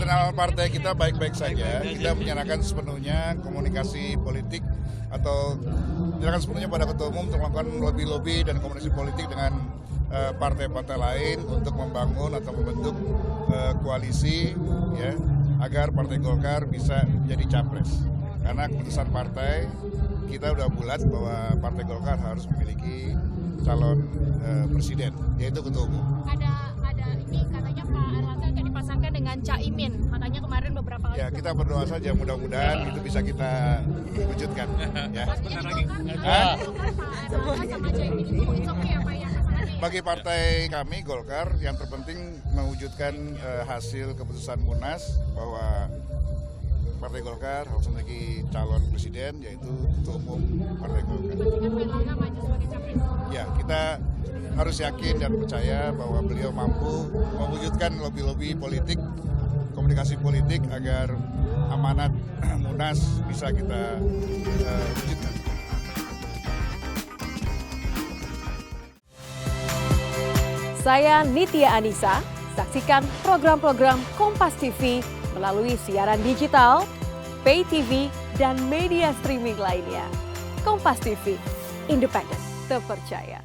internal partai kita baik-baik saja. Kita menyerahkan sepenuhnya komunikasi politik atau menyerahkan sepenuhnya pada Ketua Umum untuk melakukan lobby-lobby dan komunikasi politik dengan partai-partai lain untuk membangun atau membentuk koalisi ya agar Partai Golkar bisa menjadi capres. Karena keputusan partai kita udah bulat bahwa Partai Golkar harus memiliki calon presiden, yaitu Ketua Umum. Ada ini katanya Pak Erlangga akan dipasangkan dengan Caimin, makanya kemarin beberapa kali. Ya kita berdoa saja mudah-mudahan itu bisa kita wujudkan. Ya. Bagi partai kami Golkar yang terpenting mewujudkan hasil keputusan Munas bahwa Partai Golkar harus memiliki calon presiden yaitu Ketua Umum Partai Golkar. Ya, kita harus yakin dan percaya bahwa beliau mampu mewujudkan lobby-lobby politik, komunikasi politik agar amanat Munas bisa kita wujudkan. Saya Nitya Anissa, saksikan program-program Kompas TV melalui siaran digital, pay TV, dan media streaming lainnya. Kompas TV, independen, terpercaya.